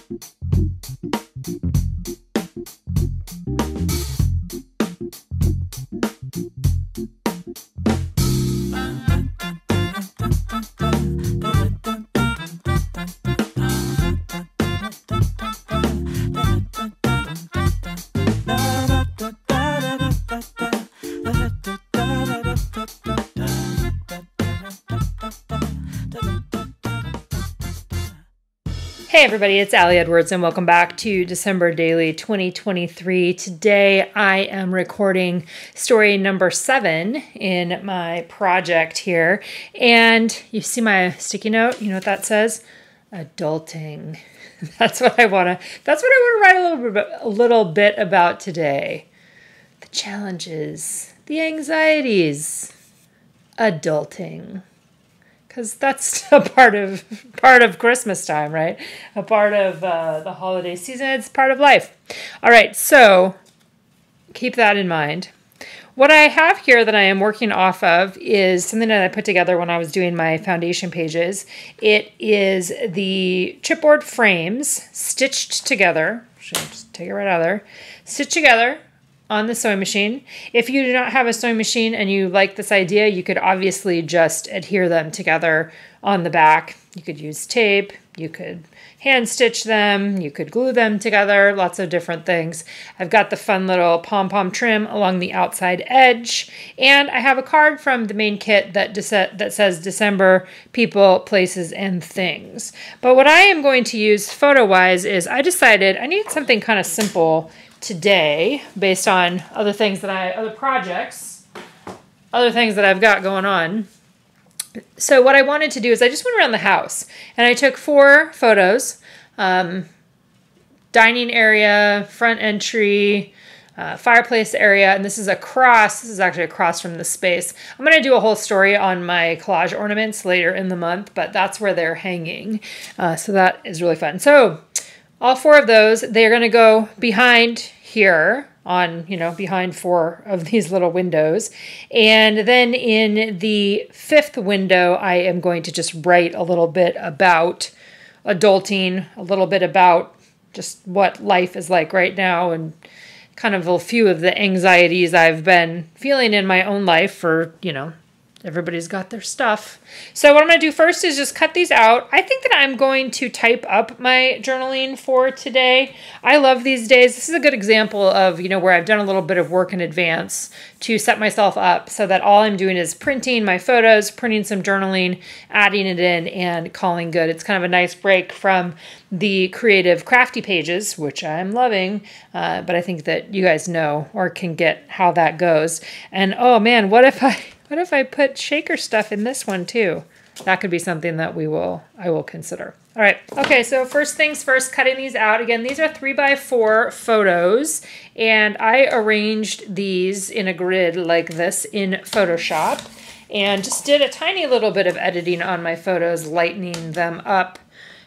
Hey everybody, it's Allie Edwards and welcome back to December Daily 2023. Today I am recording story number 7 in my project here. And you see my sticky note? You know what that says? Adulting. That's what I want to write a little bit about today. The challenges, the anxieties, adulting. Because that's a part of Christmas time, right? A part of the holiday season. It's part of life. All right, so keep that in mind. What I have here that I am working off of is something that I put together when I was doing my foundation pages. It is the chipboard frames stitched together. Should I just take it right out of there? Stitched together on the sewing machine. If you do not have a sewing machine and you like this idea, you could obviously just adhere them together on the back. You could use tape, you could hand stitch them, you could glue them together, lots of different things. I've got the fun little pom-pom trim along the outside edge, and I have a card from the main kit that says December, people, places, and things. But what I am going to use photo-wise is I decided I need something kind of simple today based on other things that other projects, other things that I've got going on. So what I wanted to do is I just went around the house and I took 4 photos, dining area, front entry, fireplace area, and this is actually across from the space. I'm going to do a whole story on my collage ornaments later in the month, but that's where they're hanging. So that is really fun. So all 4 of those, they're going to go behind here on, behind 4 of these little windows. And then in the 5th window, I am going to just write a little bit about adulting, a little bit about just what life is like right now, and kind of a few of the anxieties I've been feeling in my own life for, everybody's got their stuff. So what I'm going to do first is just cut these out. I think that I'm going to type up my journaling for today. I love these days. This is a good example of, where I've done a little bit of work in advance to set myself up so that all I'm doing is printing my photos, printing some journaling, adding it in, and calling good. It's kind of a nice break from the creative crafty pages, which I'm loving, but I think that you guys know or can get how that goes. And oh man, what if I put shaker stuff in this one too? That could be something that I will consider. All right. Okay. So first things first, cutting these out. Again, these are 3x4 photos, and I arranged these in a grid like this in Photoshop, and just did a tiny little bit of editing on my photos, lightening them up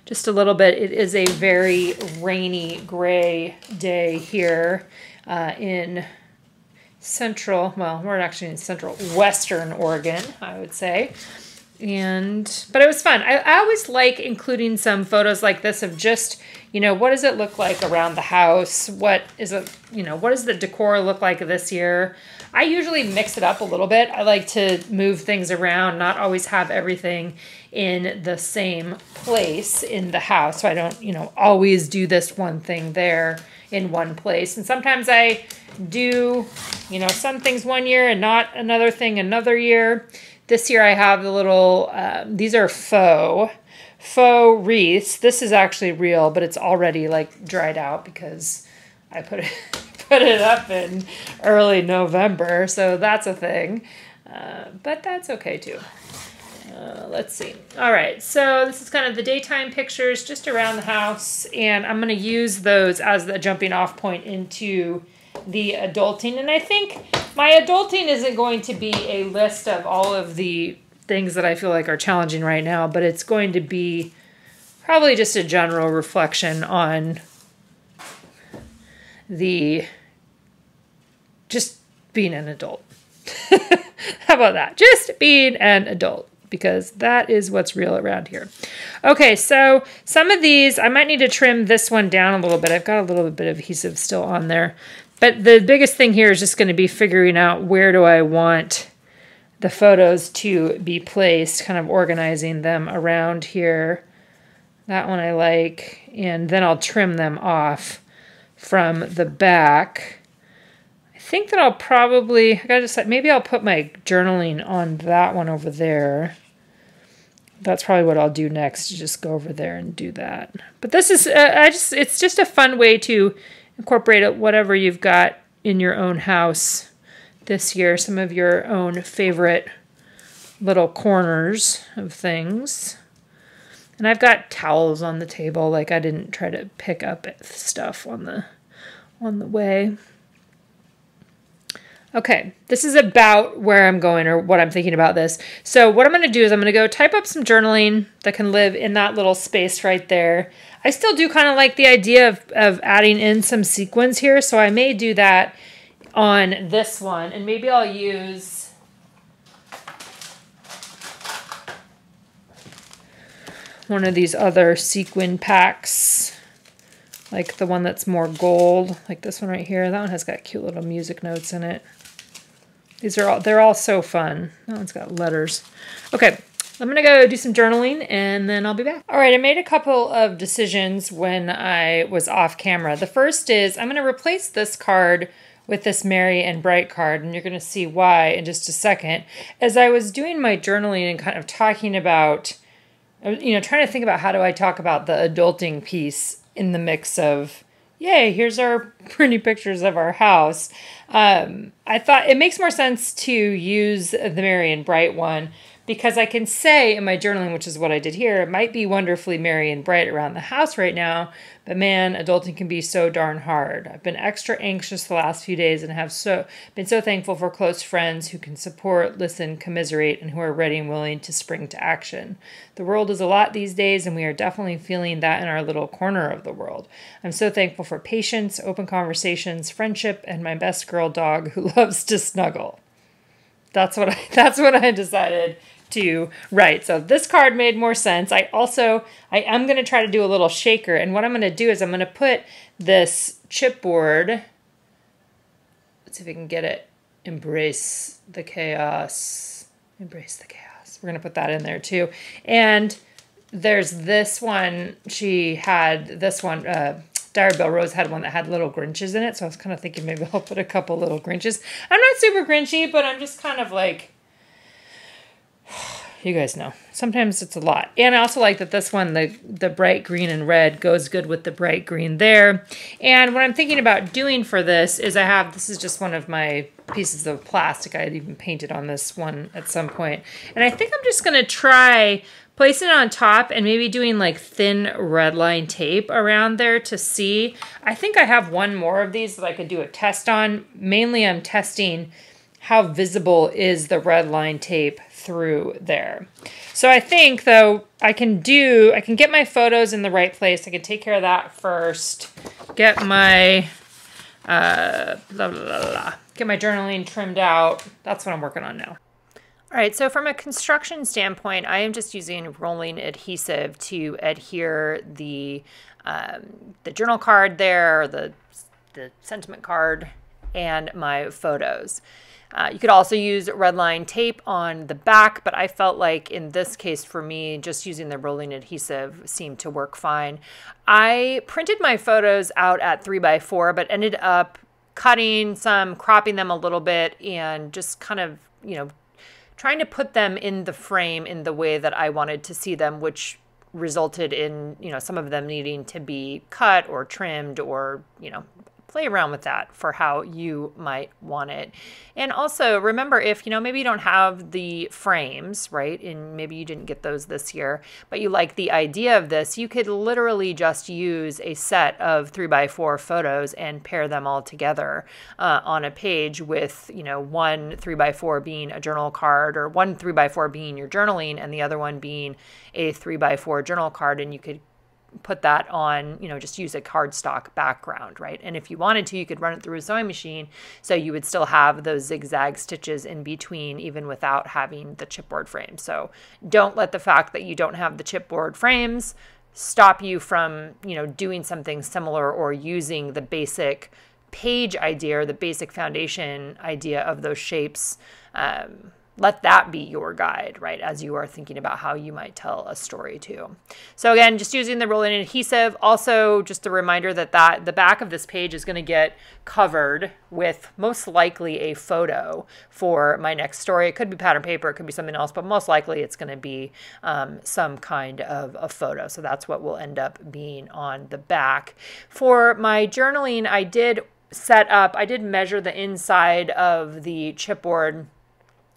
just a little bit. It is a very rainy gray day here in we're actually in central western Oregon, I would say. But it was fun. I always like including some photos like this of just, what does it look like around the house? What does the decor look like this year? I usually mix it up a little bit. I like to move things around, not always have everything in the same place in the house. So I don't, always do this one thing there in one place. And sometimes I do, some things one year and not another thing another year. This year I have the little, these are faux wreaths. This is actually real, but it's already like dried out because I put it up in early November. So that's a thing, but that's okay too. Let's see. All right, so this is kind of the daytime pictures just around the house, and I'm going to use those as the jumping off point into the adulting. And I think my adulting isn't going to be a list of all of the things that I feel like are challenging right now, but it's going to be probably just a general reflection on just being an adult. How about that? Just being an adult. because that is what's real around here. Okay, so some of these, I might need to trim this one down a little bit. I've got a little bit of adhesive still on there. But the biggest thing here is just going to be figuring out where do I want the photos to be placed, kind of organizing them around here. That one I like, and then I'll trim them off from the back. I think that I'll probably, I gotta decide, maybe I'll put my journaling on that one over there. That's probably what I'll do next, just go over there and do that. But this is, it's just a fun way to incorporate whatever you've got in your own house this year, some of your own favorite little corners of things. And I've got towels on the table, like I didn't try to pick up stuff on the way. Okay, this is about where I'm going or what I'm thinking about this. So what I'm going to do is I'm going to go type up some journaling that can live in that little space right there. I still do kind of like the idea of adding in some sequins here, so I may do that on this one, and maybe I'll use one of these other sequin packs, like the one that's more gold, like this one right here. That one has got cute little music notes in it. They're all so fun. That one's got letters. Okay, I'm gonna go do some journaling and then I'll be back. All right, I made a couple of decisions when I was off camera. The first is I'm gonna replace this card with this Merry and Bright card, and you're gonna see why in just a second. As I was doing my journaling and kind of talking about, you know, trying to think about how do I talk about the adulting piece in the mix of, yay, here's our pretty pictures of our house. I thought it makes more sense to use the Merry and Bright one because I can say in my journaling, which is what I did here, it might be wonderfully merry and bright around the house right now, but man, adulting can be so darn hard. I've been extra anxious the last few days and have been so thankful for close friends who can support, listen, commiserate, and who are ready and willing to spring to action. The world is a lot these days, and we are definitely feeling that in our little corner of the world. I'm so thankful for patience, open conversations, friendship, and my best girl dog who loves to snuggle. That's what I decided to write. So this card made more sense. I am going to try to do a little shaker, and what I'm going to do is I'm going to put this chipboard, let's see if I can get it, embrace the chaos, embrace the chaos. We're going to put that in there too. And there's this one, she had this one, Diary Bell Rose had one that had little Grinches in it, so I was kind of thinking maybe I'll put a couple little Grinches. I'm not super Grinchy, but I'm just kind of like, you guys know, sometimes it's a lot. And I also like that this one, the bright green and red goes good with the bright green there. And what I'm thinking about doing for this is this is just one of my pieces of plastic. I had even painted on this one at some point. And I think I'm just going to try placing it on top and maybe doing like thin red line tape around there to see. I think I have one more of these that I could do a test on. Mainly I'm testing how visible is the red line tape through there. So I think though I can get my photos in the right place. I can take care of that first. Get my get my journaling trimmed out. That's what I'm working on now. All right, so from a construction standpoint, I am just using rolling adhesive to adhere the journal card there, the sentiment card, and my photos. You could also use red line tape on the back, but I felt like in this case for me, just using the rolling adhesive seemed to work fine. I printed my photos out at 3x4, but ended up cutting some, cropping them a little bit, and just kind of, trying to put them in the frame in the way that I wanted to see them, which resulted in, some of them needing to be cut or trimmed or, play around with that for how you might want it. And also remember, if, maybe you don't have the frames, right? And maybe you didn't get those this year, but you like the idea of this, you could literally just use a set of 3x4 photos and pair them all together on a page with, one 3x4 being a journal card, or one 3x4 being your journaling and the other one being a 3x4 journal card. And you could put that on, you know, just use a cardstock background, right? And if you wanted to, you could run it through a sewing machine, so you would still have those zigzag stitches in between, even without having the chipboard frame. So don't let the fact that you don't have the chipboard frames stop you from, you know, doing something similar or using the basic page idea or the basic foundation idea of those shapes. Let that be your guide, right, as you are thinking about how you might tell a story too. So again, just using the roll-in adhesive. Also, just a reminder that the back of this page is going to get covered with most likely a photo for my next story. It could be pattern paper, it could be something else, but most likely it's going to be some kind of a photo. So that's what will end up being on the back. For my journaling, I did measure the inside of the chipboard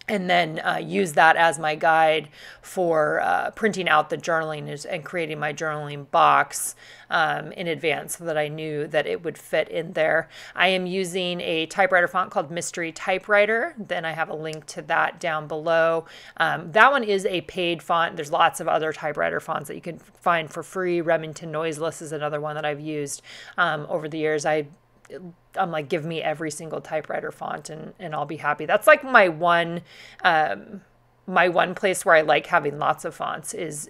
and then use that as my guide for printing out the journaling and creating my journaling box in advance, so that I knew that it would fit in there. I am using a typewriter font called Mystery Typewriter. Then I have a link to that down below. That one is a paid font. There's lots of other typewriter fonts that you can find for free. Remington Noiseless is another one that I've used over the years. I'm like, give me every single typewriter font and I'll be happy. That's like my one place where I like having lots of fonts is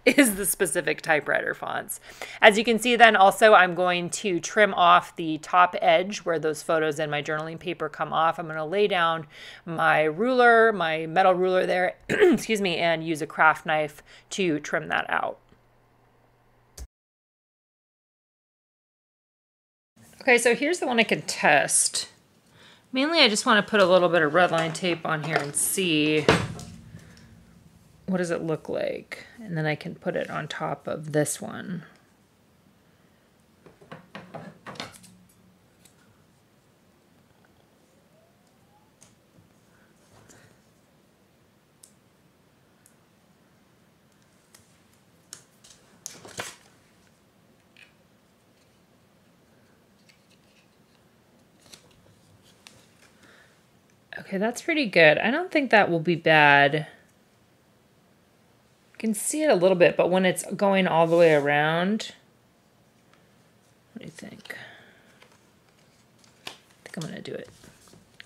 the specific typewriter fonts. As you can see, then also I'm going to trim off the top edge where those photos in my journaling paper come off. I'm going to lay down my ruler, my metal ruler there, excuse me, and use a craft knife to trim that out. Okay, so here's the one I can test. Mainly I just want to put a little bit of red line tape on here and see what does it look like. And then I can put it on top of this one. Okay, that's pretty good. I don't think that will be bad. You can see it a little bit, but when it's going all the way around, what do you think? I think I'm going to do it.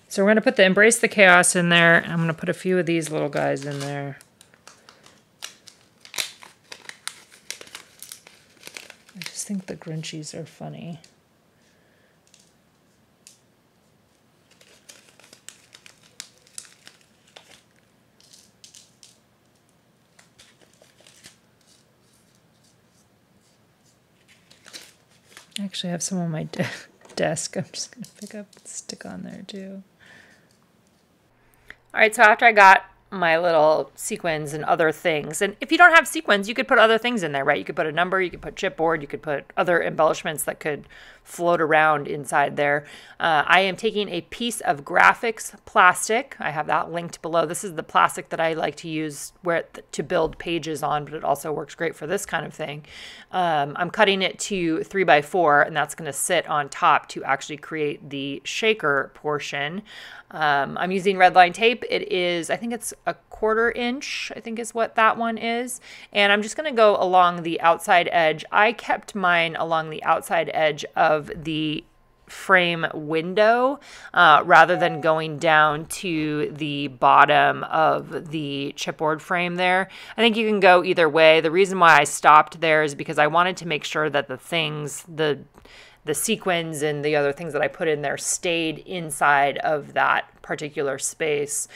So we're going to put the Embrace the Chaos in there. I'm going to put a few of these little guys in there. I just think the Grinchies are funny. I actually have some on my desk. I'm just going to pick up and stick on there too. All right, so after I got my little sequins and other things, and if you don't have sequins, you could put other things in there, right? You could put a number, you could put chipboard, you could put other embellishments that could float around inside there. I am taking a piece of graphics plastic. I have that linked below. This is the plastic that I like to use to build pages on, but it also works great for this kind of thing. I'm cutting it to 3x4, and that's going to sit on top to actually create the shaker portion. I'm using red line tape. It is, I think it's a 1/4 inch, I think is what that one is. And I'm just going to go along the outside edge. I kept mine along the outside edge of the frame window rather than going down to the bottom of the chipboard frame there. I think you can go either way. The reason why I stopped there is because I wanted to make sure that the things, the sequins and the other things that I put in there stayed inside of that particular space.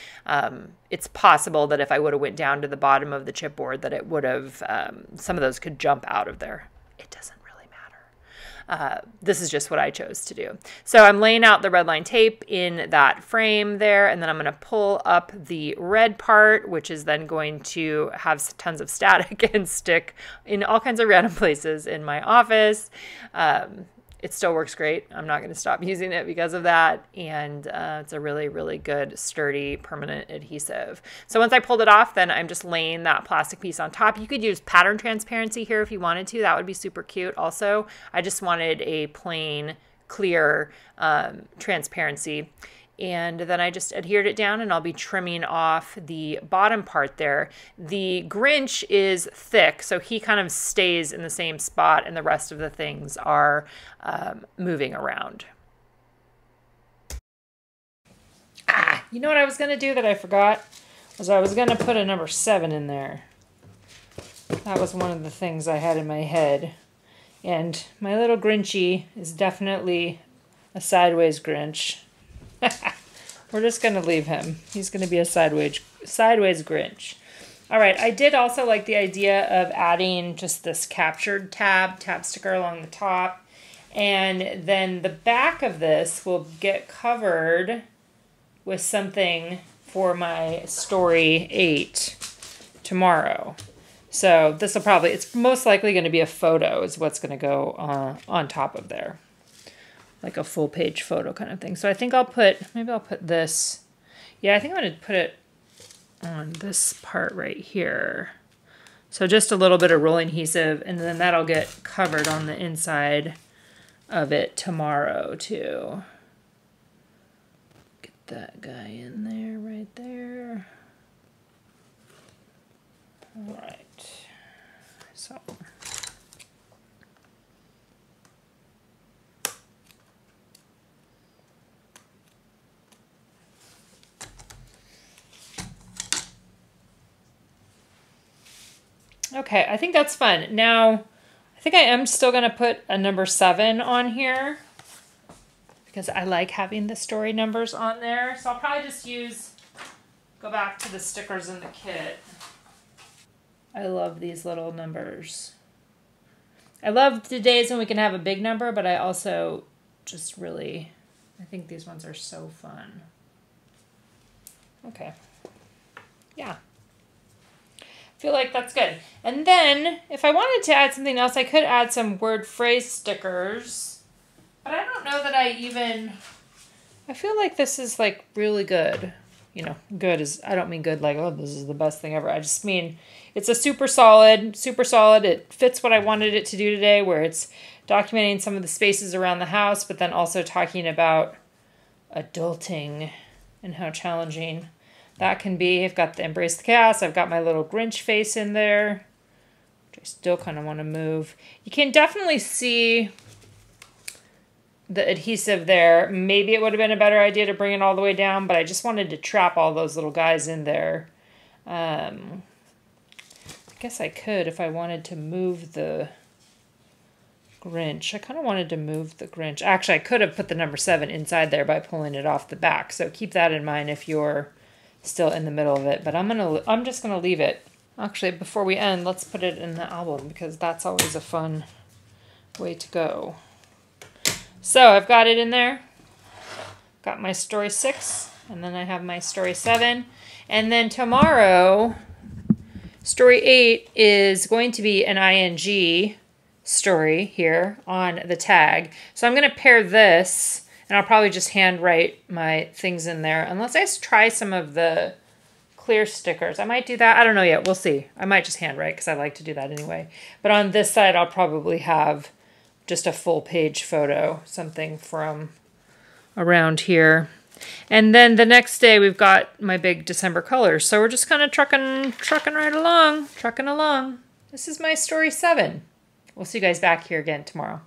It's possible that if I would have went down to the bottom of the chipboard that it would have, some of those could jump out of there. It doesn't really matter. This is just what I chose to do. So I'm laying out the red line tape in that frame there, and then I'm going to pull up the red part, which is then going to have tons of static and stick in all kinds of random places in my office. It still works great. I'm not going to stop using it because of that. And it's a really, really good, sturdy, permanent adhesive. So once I pulled it off, then I'm just laying that plastic piece on top. You could use pattern transparency here if you wanted to. That would be super cute. Also, I just wanted a plain, clear transparency. And then I just adhered it down, and I'll be trimming off the bottom part there. The Grinch is thick, so he kind of stays in the same spot, and the rest of the things are moving around. You know what I was going to do that I forgot? Was I was going to put a number 7 in there. That was one of the things I had in my head. And my little Grinchy is definitely a sideways Grinch. We're just going to leave him. He's going to be a sideways Grinch. All right, I did also like the idea of adding just this captured tab sticker along the top. And then the back of this will get covered with something for my story 8 tomorrow. So this will probably, it's most likely going to be a photo is what's going to go on top of there. Like a full page photo kind of thing. So I think maybe I'll put this. Yeah, I think I'm going to put it on this part right here. So just a little bit of rolling adhesive, and then that'll get covered on the inside of it tomorrow too. Get that guy in there, right there. All right. So. Okay, I think that's fun. Now, I think I am still going to put a number 7 on here because I like having the story numbers on there. So I'll probably just go back to the stickers in the kit. I love these little numbers. I love the days when we can have a big number, but I also just really, I think these ones are so fun. Okay. Yeah. Feel like that's good. And then if I wanted to add something else, I could add some word phrase stickers, but I don't know that I feel like this is like really good. You know, good is, I don't mean good like, oh, this is the best thing ever. I just mean it's a super solid. It fits what I wanted it to do today, where it's documenting some of the spaces around the house, but then also talking about adulting and how challenging that can be. I've got the Embrace the Chaos. I've got my little Grinch face in there, which I still kind of want to move. You can definitely see the adhesive there. Maybe it would have been a better idea to bring it all the way down, but I just wanted to trap all those little guys in there. I guess I could if I wanted to move the Grinch. I kind of wanted to move the Grinch. Actually, I could have put the number 7 inside there by pulling it off the back. So keep that in mind if you're still in the middle of it, but I'm just gonna leave it. Actually, before we end, let's put it in the album because that's always a fun way to go. So I've got it in there. Got my story 6, and then I have my story 7, and then tomorrow, story 8 is going to be an ing story here on the tag. So I'm gonna pair this. And I'll probably just handwrite my things in there, unless I try some of the clear stickers. I might do that. I don't know yet. We'll see. I might just handwrite because I like to do that anyway. But on this side, I'll probably have just a full page photo, something from around here. And then the next day, we've got my big December colors. So we're just kind of trucking along. This is my story 7. We'll see you guys back here again tomorrow.